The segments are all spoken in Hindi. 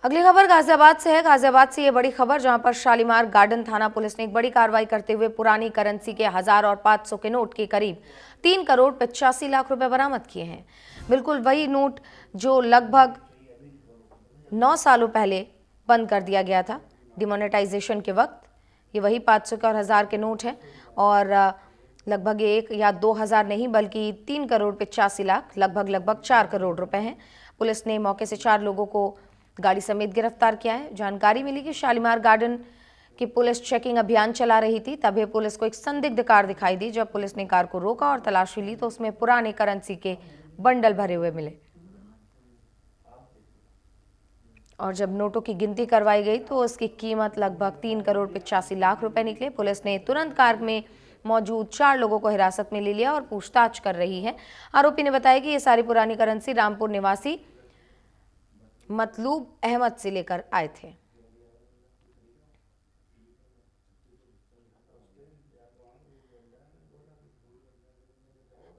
अगली खबर गाजियाबाद से है। गाजियाबाद से ये बड़ी खबर, जहां पर शालीमार गार्डन थाना पुलिस ने एक बड़ी कार्रवाई करते हुए पुरानी करेंसी के 1000 और 500 के नोट के करीब 3 करोड़ 85 लाख रुपए बरामद किए हैं। बिल्कुल वही नोट जो लगभग 9 सालों पहले बंद कर दिया गया था डिमोनेटाइजेशन के वक्त। ये वही 500 के और 1000 के नोट हैं और लगभग 1 या 2000 नहीं बल्कि 3 करोड़ 85 लाख, लगभग 4 करोड़ रुपए हैं। पुलिस ने मौके से 4 लोगों को गाड़ी समेत गिरफ्तार किया है। जानकारी मिली कि शालीमार गार्डन की पुलिस चेकिंग अभियान चला रही थी, तभी पुलिस को एक संदिग्ध कार दिखाई दी। जब पुलिस ने कार को रोका और तलाशी ली तो उसमें पुराने करेंसी के बंडल भरे हुए मिले और जब नोटों की गिनती करवाई गई तो उसकी कीमत लगभग 3 करोड़ 85 लाख रुपए निकले। पुलिस ने तुरंत कार में मौजूद 4 लोगों को हिरासत में ले लिया और पूछताछ कर रही है। आरोपी ने बताया कि ये सारी पुरानी करेंसी रामपुर निवासी मतलूब अहमद से लेकर आए थे।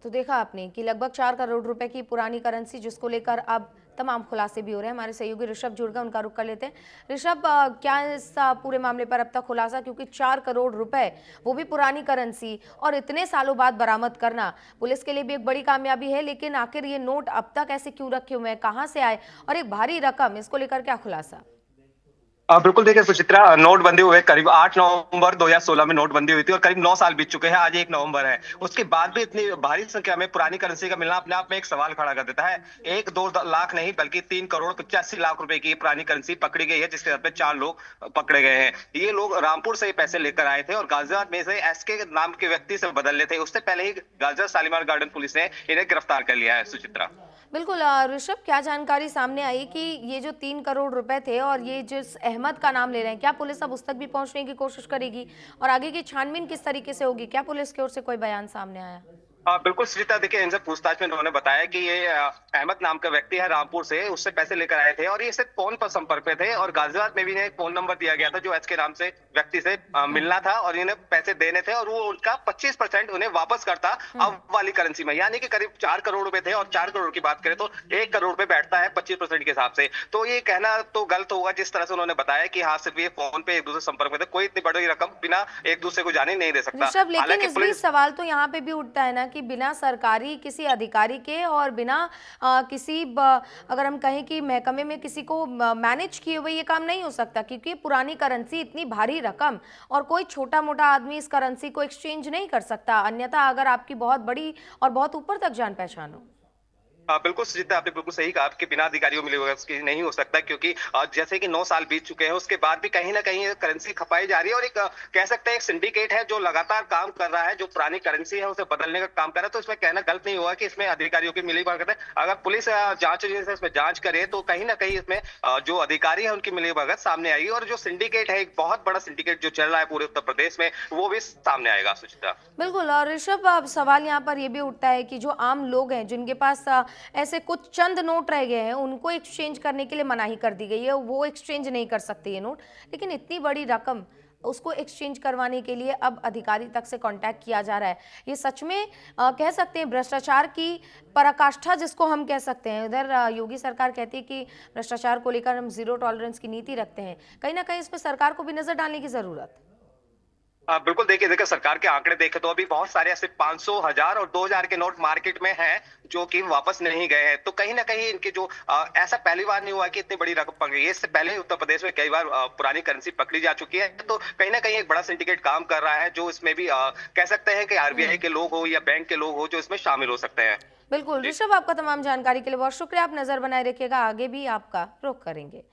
तो देखा आपने कि लगभग 4 करोड़ रुपए की पुरानी करेंसी, जिसको लेकर अब तमाम खुलासे भी हो रहे हैं। हमारे सहयोगी ऋषभ जुड़ गए, उनका रुख कर लेते हैं। ऋषभ, क्या इस पूरे मामले पर अब तक खुलासा, क्योंकि 4 करोड़ रुपए वो भी पुरानी करेंसी और इतने सालों बाद बरामद करना पुलिस के लिए भी एक बड़ी कामयाबी है, लेकिन आखिर ये नोट अब तक ऐसे क्यों रखे हुए हैं, कहाँ से आए और एक भारी रकम, इसको लेकर क्या खुलासा? बिल्कुल देखिए सुचित्रा, नोटबंदी हुए करीब 8 नवंबर 2016 में नोटबंदी हुई थी और करीब 9 साल बीत चुके हैं। आज 1 नवंबर है। उसके बाद भी इतनी भारी संख्या में पुरानी करेंसी का मिलना अपने आप में एक सवाल खड़ा कर देता है। 1-2 लाख नहीं बल्कि 3 करोड़ 85 लाख रुपए की पुरानी करेंसी पकड़ी गई है, जिसके साथ में 4 लोग पकड़े गए हैं। ये लोग रामपुर से पैसे लेकर आए थे और गाजियाबाद में से एसके नाम के व्यक्ति से बदल लेते। उससे पहले ही गाजियाबाद शालीमार गार्डन पुलिस ने इन्हें गिरफ्तार कर लिया है। सुचित्रा, बिल्कुल ऋषभ, क्या जानकारी सामने आई कि ये जो 3 करोड़ रुपए थे और ये जिस अहमद का नाम ले रहे हैं, क्या पुलिस अब उस तक भी पहुंचने की कोशिश करेगी और आगे की छानबीन किस तरीके से होगी? क्या पुलिस की ओर से कोई बयान सामने आया? बिल्कुल श्रीता, देखिए इनसे पूछताछ में उन्होंने बताया कि ये अहमद नाम का व्यक्ति है, रामपुर से उससे पैसे लेकर आए थे और ये सिर्फ फोन पर संपर्क में थे और गाजियाबाद में भी इन्हें एक फोन नंबर दिया गया था जो एच के नाम से व्यक्ति से मिलना था और इन्हें पैसे देने थे और वो उनका 25% उन्हें वापस करता अब वाली करेंसी में, यानी कि करीब 4 करोड़ रुपए थे और 4 करोड़ की बात करें तो 1 करोड़ रुपए बैठता है 25% के हिसाब से। तो ये कहना तो गलत होगा जिस तरह से उन्होंने बताया कि हाँ सिर्फ ये फोन पे एक दूसरे संपर्क में थे, कोई इतनी बड़ी रकम बिना एक दूसरे को जाने नहीं दे सकता। ऋषभ, लेकिन हालांकि इस बीच सवाल तो यहाँ पे भी उठता है ना कि बिना सरकारी किसी अधिकारी के और बिना अगर हम कहें कि महकमे में किसी को मैनेज किए हुए ये काम नहीं हो सकता, क्योंकि पुरानी करेंसी, इतनी भारी रकम और कोई छोटा मोटा आदमी इस करेंसी को एक्सचेंज नहीं कर सकता, अन्यथा अगर आपकी बहुत बड़ी और बहुत ऊपर तक जान पहचान हो। बिल्कुल सुजीता, आपने बिल्कुल सही कहा कि बिना अधिकारियों मिले हुए उसकी नहीं हो सकता, क्योंकि जैसे कि 9 साल बीत चुके हैं उसके बाद भी कहीं ना कहीं करेंसी खपाई जा रही है और एक कह सकते हैं एक सिंडिकेट है जो लगातार काम कर रहा है, जो पुरानी करेंसी है उसे बदलने का काम कर रहा है। तो इसमें कहना गलत नहीं होगा कि इसमें अधिकारियों की मिली भगत है। अगर पुलिस जांच जैसे इसमें जांच करे तो कहीं ना कहीं इसमें जो अधिकारी है उनकी मिली भगत सामने आएगी और जो सिंडिकेट है, एक बहुत बड़ा सिंडिकेट जो चल रहा है पूरे उत्तर प्रदेश में, वो भी सामने आएगा। सुचिता, बिल्कुल। और ऋषभ, अब सवाल यहाँ पर यह भी उठता है कि जो आम लोग हैं जिनके पास ऐसे कुछ चंद नोट रह गए हैं, उनको एक्सचेंज करने के लिए मनाही कर दी गई है, वो एक्सचेंज नहीं कर सकते ये नोट, लेकिन इतनी बड़ी रकम उसको एक्सचेंज करवाने के लिए अब अधिकारी तक से कांटेक्ट किया जा रहा है। ये सच में कह सकते हैं भ्रष्टाचार की पराकाष्ठा जिसको हम कह सकते हैं। उधर योगी सरकार कहती है कि भ्रष्टाचार को लेकर हम जीरो टॉलरेंस की नीति रखते हैं, कहीं ना कहीं इस पर सरकार को भी नजर डालने की जरूरत। बिल्कुल देखिए देखिए सरकार के आंकड़े देखे तो अभी बहुत सारे ऐसे 500, 1000 और 2000 के नोट मार्केट में हैं जो कि वापस नहीं गए हैं। तो कहीं ना कहीं इनके जो ऐसा पहली बार नहीं हुआ कि इतनी बड़ी रकम पकड़ी है। इससे पहले उत्तर प्रदेश में कई बार पुरानी करेंसी पकड़ी जा चुकी है। तो कहीं ना कहीं एक बड़ा सिंडिकेट काम कर रहा है जो इसमें भी कह सकते हैं कि आरबीआई के लोग हो या बैंक के लोग हो जो इसमें शामिल हो सकते हैं। बिल्कुल ऋषभ, आपका तमाम जानकारी के लिए बहुत शुक्रिया। आप नजर बनाए रखिएगा, आगे भी आपका रुख करेंगे।